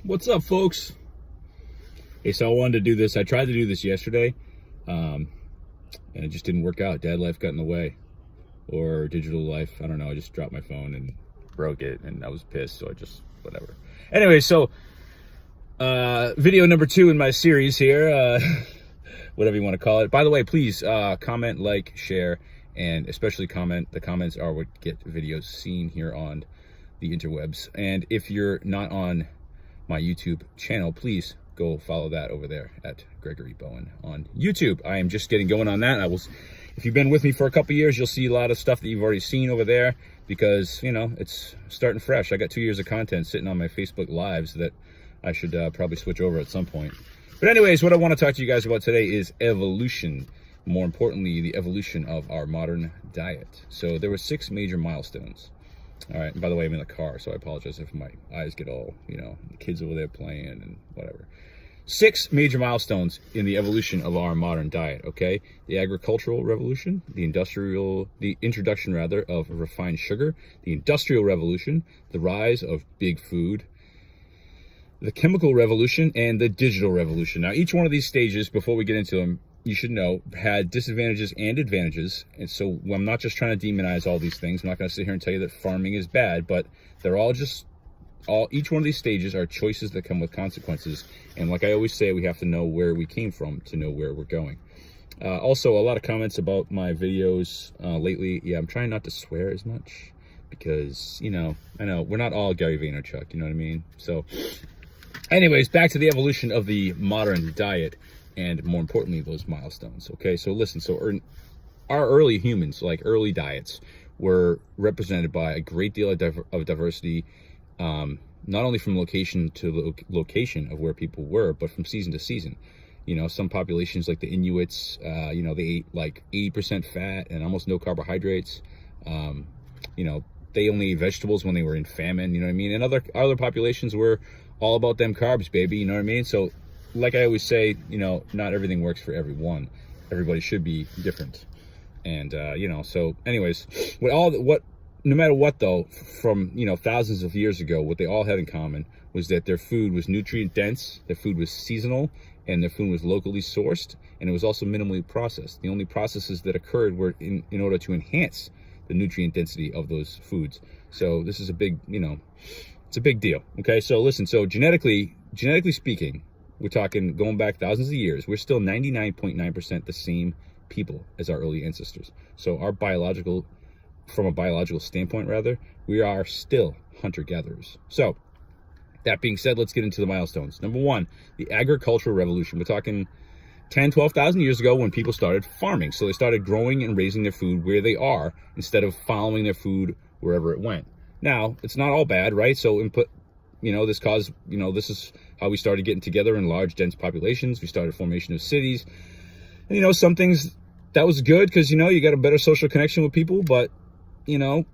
What's up, folks? Hey, so I wanted to do this. I tried to do this yesterday, and it just didn't work out. Dad life got in the way, or digital life. I don't know. I just dropped my phone and broke it, and I was pissed, so I just, whatever. Anyway, so video number 2 in my series here, whatever you want to call it. By the way, please comment, like, share, and especially comment. The comments are what get videos seen here on the interwebs. And if you're not on my YouTube channel, please go follow that over there at Gregory Bowen on YouTube. I am just getting going on that. If you've been with me for a couple years, you'll see a lot of stuff that you've already seen over there because, you know, it's starting fresh. I got 2 years of content sitting on my Facebook Lives that I should probably switch over at some point. But anyways, what I want to talk to you guys about today is evolution. More importantly, the evolution of our modern diet. So there were 6 major milestones. All right, and by the way, I'm in the car, so I apologize if my eyes get all, the kids over there playing and whatever. 6 major milestones in the evolution of our modern diet, okay? The agricultural revolution, the introduction of refined sugar, the industrial revolution, the rise of big food, the chemical revolution, and the digital revolution. Now, each one of these stages, before we get into them, you should know, had disadvantages and advantages. And so I'm not just trying to demonize all these things. I'm not going to sit here and tell you that farming is bad, but they're each one of these stages are choices that come with consequences. And like I always say, we have to know where we came from to know where we're going. Also, a lot of comments about my videos lately. Yeah, I'm trying not to swear as much because, I know we're not all Gary Vaynerchuk, you know what I mean? So anyways, back to the evolution of the modern diet. And more importantly, those milestones. Okay, so listen, our early humans, like early diets, were represented by a great deal of diversity, not only from location to location of where people were, but from season to season. Some populations like the Inuits, they ate like 80% fat and almost no carbohydrates. They only ate vegetables when they were in famine, you know what I mean? And other populations were all about them carbs, baby, you know what I mean? So like I always say, not everything works for everyone. Everybody should be different. And, so anyways, no matter what though, from, thousands of years ago, what they all had in common was that their food was nutrient dense, their food was seasonal, and their food was locally sourced, and it was also minimally processed. The only processes that occurred were in order to enhance the nutrient density of those foods. So this is a big, it's a big deal. Okay. So listen, so genetically speaking, we're talking going back thousands of years, we're still 99.9% the same people as our early ancestors. So from a biological standpoint, we are still hunter-gatherers. So that being said, let's get into the milestones. Number 1, the agricultural revolution. We're talking 10, 12,000 years ago when people started farming. So they started growing and raising their food where they are instead of following their food wherever it went. Now, it's not all bad, right? So this caused, this is how we started getting together in large, dense populations. We started formation of cities. And, some things, that was good because, you got a better social connection with people. But, there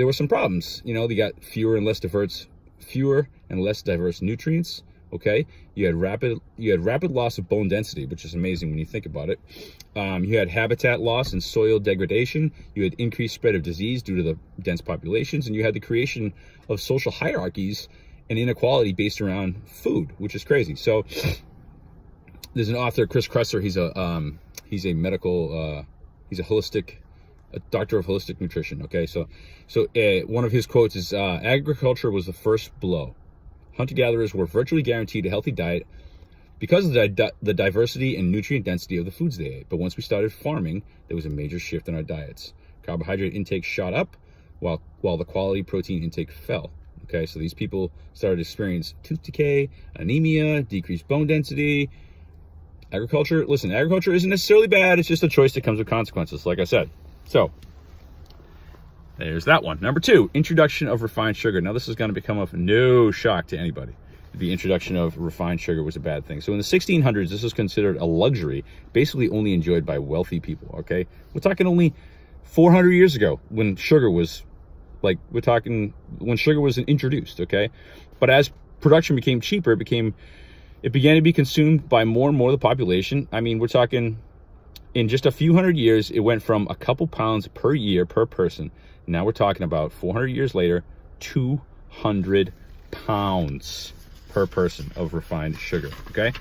were some problems. They got fewer and less diverse nutrients. Okay. You had rapid loss of bone density, which is amazing when you think about it. You had habitat loss and soil degradation. You had increased spread of disease due to the dense populations, and you had the creation of social hierarchies and inequality based around food, which is crazy. So there's an author, Chris Kresser. He's a doctor of holistic nutrition. Okay. So one of his quotes is, agriculture was the first blow. Hunter-gatherers were virtually guaranteed a healthy diet because of the diversity and nutrient density of the foods they ate. But once we started farming, there was a major shift in our diets. Carbohydrate intake shot up while the quality protein intake fell. Okay, so these people started to experience tooth decay, anemia, decreased bone density. Agriculture isn't necessarily bad. It's just a choice that comes with consequences, like I said. So there's that one. Number 2, introduction of refined sugar. Now, this is going to become of no shock to anybody. The introduction of refined sugar was a bad thing. So in the 1600s, this was considered a luxury, basically only enjoyed by wealthy people, okay? We're talking only 400 years ago when sugar was introduced, okay? But as production became cheaper, it began to be consumed by more and more of the population. I mean, we're talking in just a few hundred years, it went from a couple pounds per year per person. Now we're talking about 400 years later, 200 pounds. per person of refined sugar, okay?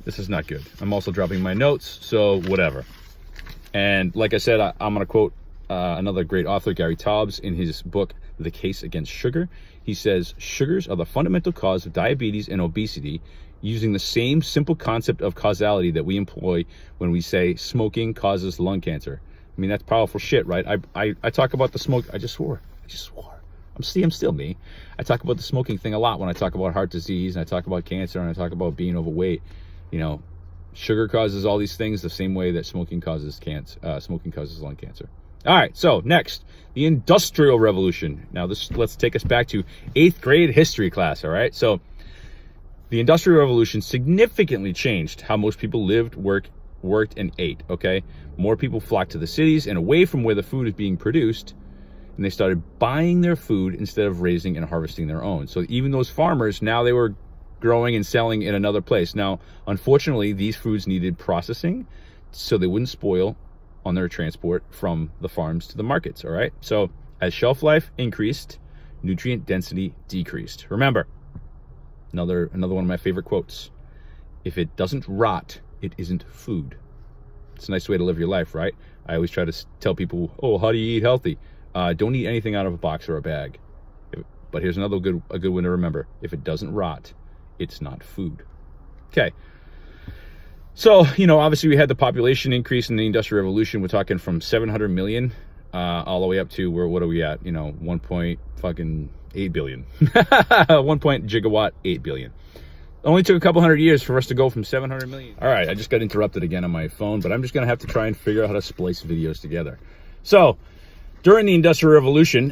This is not good. I'm also dropping my notes, so whatever. And like I said, I'm going to quote another great author, Gary Taubes, in his book, The Case Against Sugar. He says, sugars are the fundamental cause of diabetes and obesity, using the same simple concept of causality that we employ when we say smoking causes lung cancer. I mean, that's powerful shit, right? I talk about the smoke. I just swore. I'm still me. I talk about the smoking thing a lot when I talk about heart disease, and I talk about cancer, and I talk about being overweight. You know, sugar causes all these things the same way that smoking causes lung cancer. All right, so next, the Industrial Revolution. Now, let's take us back to 8th grade history class, all right? So, the Industrial Revolution significantly changed how most people lived, worked, and ate, okay? More people flocked to the cities and away from where the food is being produced, and they started buying their food instead of raising and harvesting their own. So even those farmers, now they were growing and selling in another place. Now, unfortunately, these foods needed processing so they wouldn't spoil on their transport from the farms to the markets, all right? So as shelf life increased, nutrient density decreased. Remember, another one of my favorite quotes: if it doesn't rot, it isn't food. It's a nice way to live your life, right? I always try to tell people, oh, how do you eat healthy? Don't eat anything out of a box or a bag. But here's another a good one to remember: if it doesn't rot, it's not food. Okay. So, obviously we had the population increase in the Industrial Revolution. We're talking from 700 million all the way up to what are we at? 1.8 billion. 8 billion. Only took a couple hundred years for us to go from 700 million. All right, I just got interrupted again on my phone, but I'm just going to have to try and figure out how to splice videos together. So, during the Industrial Revolution,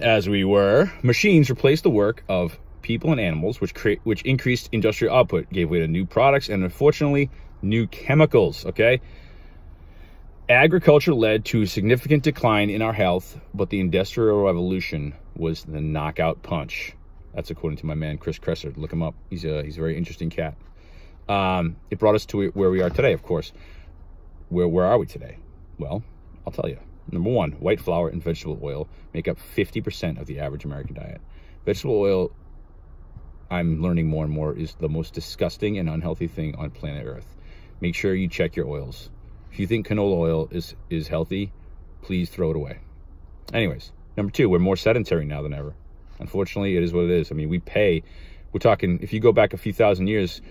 machines replaced the work of people and animals, which increased industrial output, gave way to new products, and unfortunately, new chemicals, okay? Agriculture led to a significant decline in our health, but the Industrial Revolution was the knockout punch. That's according to my man, Chris Kresser. Look him up. He's a very interesting cat. It brought us to where we are today, of course. Where are we today? Well, I'll tell you. Number one, white flour and vegetable oil make up 50% of the average American diet. Vegetable oil, I'm learning more and more, is the most disgusting and unhealthy thing on planet Earth. Make sure you check your oils. If you think canola oil is healthy, please throw it away. Anyways, number two, we're more sedentary now than ever. Unfortunately, it is what it is. I mean, we're talking, if you go back a few thousand years,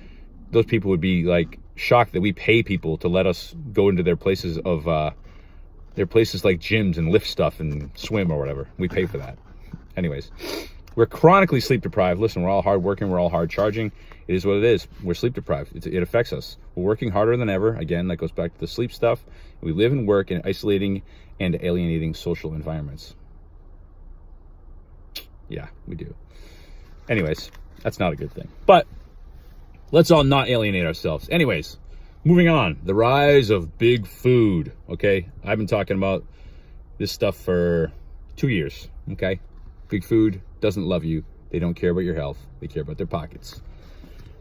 those people would be like shocked that we pay people to let us go into their places like gyms and lift stuff and swim or whatever. We pay for that. Anyways, we're chronically sleep deprived. Listen, we're all hard working. We're all hard charging. It is what it is. We're sleep deprived. It affects us. We're working harder than ever. Again, that goes back to the sleep stuff. We live and work in isolating and alienating social environments. Yeah, we do. Anyways, that's not a good thing. But let's all not alienate ourselves. Anyways, moving on. The rise of big food. Okay, I've been talking about this stuff for 2 years. Okay, big food doesn't love you. They don't care about your health. They care about their pockets.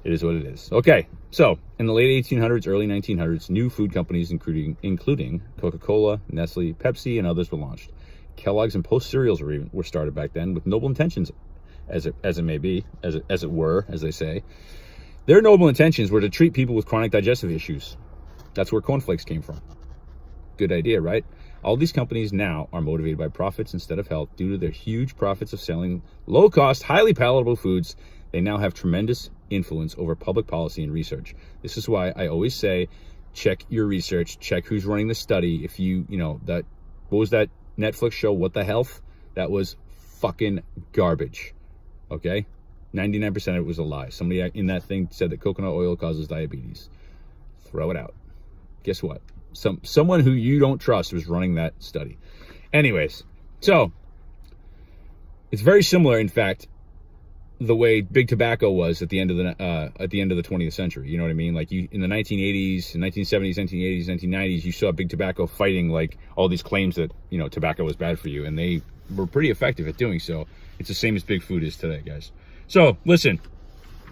It is what it is. Okay, so in the late 1800s, early 1900s, new food companies, including Coca-Cola, Nestle, Pepsi, and others were launched. Kellogg's and Post cereals were started back then with noble intentions, as it were, as they say. Their noble intentions were to treat people with chronic digestive issues. That's where cornflakes came from. Good idea, right? All these companies now are motivated by profits instead of health due to their huge profits of selling low-cost, highly palatable foods. They now have tremendous influence over public policy and research. This is why I always say, check your research, check who's running the study. If what was that Netflix show, What the Health? That was fucking garbage, okay? 99% of it was a lie. Somebody in that thing said that coconut oil causes diabetes. Throw it out. Guess what? Someone who you don't trust was running that study. Anyways, so it's very similar, in fact, the way big tobacco was at the end of the 20th century. You know what I mean? Like in the 1980s, 1970s, 1980s, 1990s, you saw big tobacco fighting like all these claims that tobacco was bad for you, and they were pretty effective at doing so. It's the same as big food is today, guys. So listen,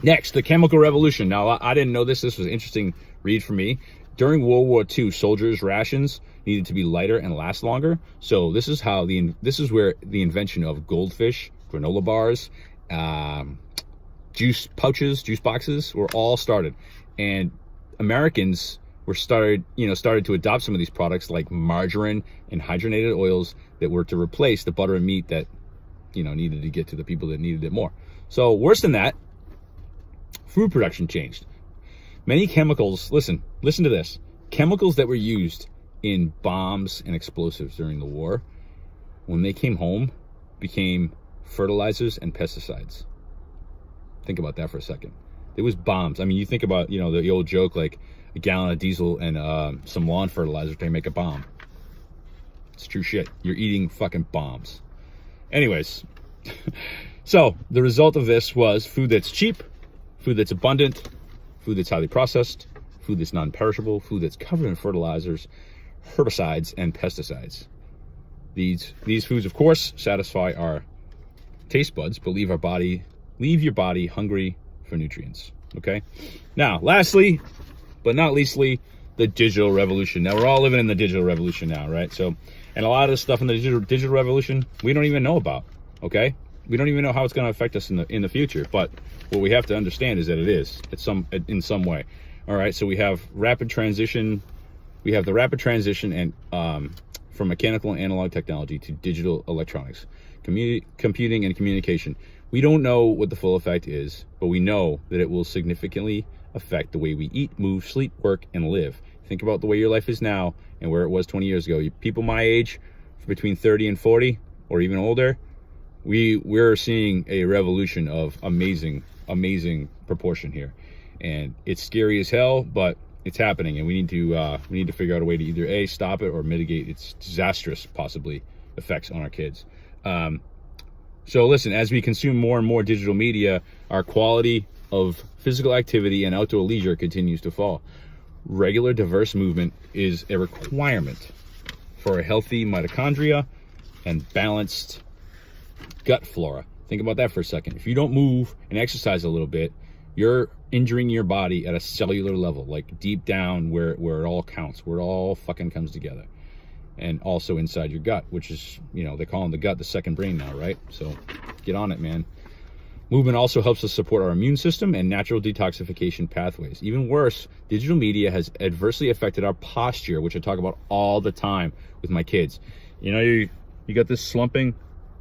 next, the chemical revolution. Now, I didn't know this. This was an interesting read for me. During World War II, soldiers' rations needed to be lighter and last longer. So this is where the invention of goldfish, granola bars, juice pouches, juice boxes were all started. And Americans were started to adopt some of these products like margarine and hydrogenated oils that were to replace the butter and meat that, needed to get to the people that needed it more. So worse than that, food production changed. Many chemicals, listen to this, chemicals that were used in bombs and explosives during the war, when they came home, became fertilizers and pesticides. Think about that for a second. It was bombs. I mean, you think about, the old joke, like a gallon of diesel and some lawn fertilizer to make a bomb. It's true shit. You're eating fucking bombs. Anyways, so the result of this was food that's cheap, food that's abundant, food that's highly processed, food that's non-perishable, food that's covered in fertilizers, herbicides, and pesticides. These foods, of course, satisfy our taste buds, but leave your body hungry for nutrients. Okay? Now, lastly, but not leastly, the digital revolution. Now, we're all living in the digital revolution now, right? So, and a lot of this stuff in the digital revolution, we don't even know about. Okay? We don't even know how it's going to affect us in the future. But what we have to understand is that it is in some way. All right? So we have rapid transition. We have the rapid transition and from mechanical and analog technology to digital electronics, computing and communication. We don't know what the full effect is, but we know that it will significantly affect the way we eat, move, sleep, work, and live. Think about the way your life is now and where it was 20 years ago. People my age, between 30 and 40, or even older, we're seeing a revolution of amazing proportion here. And it's scary as hell, but it's happening, and we need to figure out a way to either A, stop it, or mitigate its disastrous, possibly, effects on our kids. So listen, as we consume more and more digital media, our quality of physical activity and outdoor leisure continues to fall. Regular, diverse movement is a requirement for a healthy mitochondria and balanced gut flora. Think about that for a second. If you don't move and exercise a little bit, you're injuring your body at a cellular level, like deep down where it all counts, where it all fucking comes together. And also inside your gut, which is, they call the gut the second brain now, right? So get on it, man. Movement also helps us support our immune system and natural detoxification pathways. Even worse, digital media has adversely affected our posture, which I talk about all the time with my kids. You got this slumping.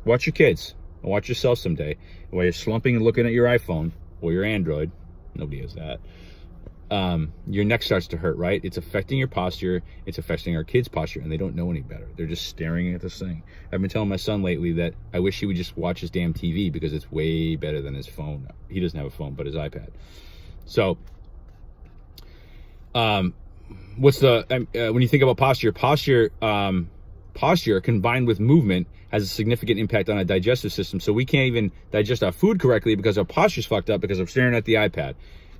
Watch your kids. Watch yourself someday. While you're slumping and looking at your iPhone or your Android, nobody has that. Your neck starts to hurt, right? It's affecting your posture. It's affecting our kids' posture, and they don't know any better. They're just staring at this thing. I've been telling my son lately that I wish he would just watch his damn TV because it's way better than his phone. He doesn't have a phone, but his iPad. So, when you think about posture combined with movement has a significant impact on our digestive system. So we can't even digest our food correctly because our posture's fucked up because I'm staring at the iPad.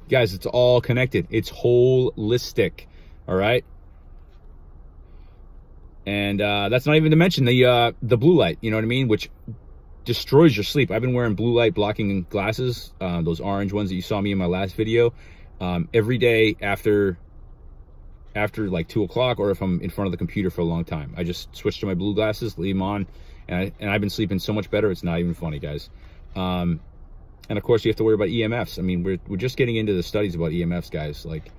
Guys, it's all connected. It's holistic, all right? And that's not even to mention the blue light, you know what I mean, which destroys your sleep. I've been wearing blue light blocking glasses, those orange ones that you saw me in my last video, every day after like 2 o'clock, or if I'm in front of the computer for a long time. I just switch to my blue glasses, leave them on, and I've been sleeping so much better. It's not even funny, guys. And of course, you have to worry about EMFs. I mean, we're just getting into the studies about EMFs, guys. Like,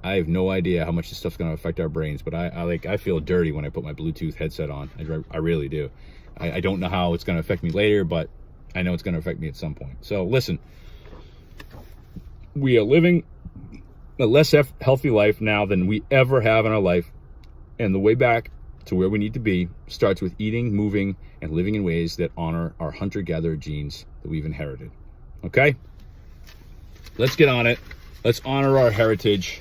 I have no idea how much this stuff's going to affect our brains, but I feel dirty when I put my Bluetooth headset on. I really do. I don't know how it's going to affect me later, but I know it's going to affect me at some point. So listen, we are living a less healthy life now than we ever have in our life, and the way back to where we need to be starts with eating, moving, and living in ways that honor our hunter-gatherer genes that we've inherited. Okay? Let's get on it. Let's honor our heritage.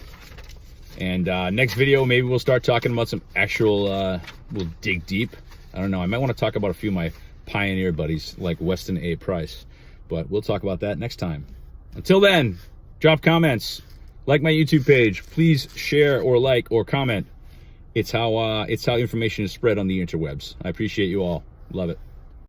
And next video, maybe we'll start talking about some actual, we'll dig deep. I don't know. I might want to talk about a few of my pioneer buddies like Weston A. Price. But we'll talk about that next time. Until then, drop comments. Like my YouTube page. Please share or like or comment. It's how information is spread on the interwebs. I appreciate you all. Love it.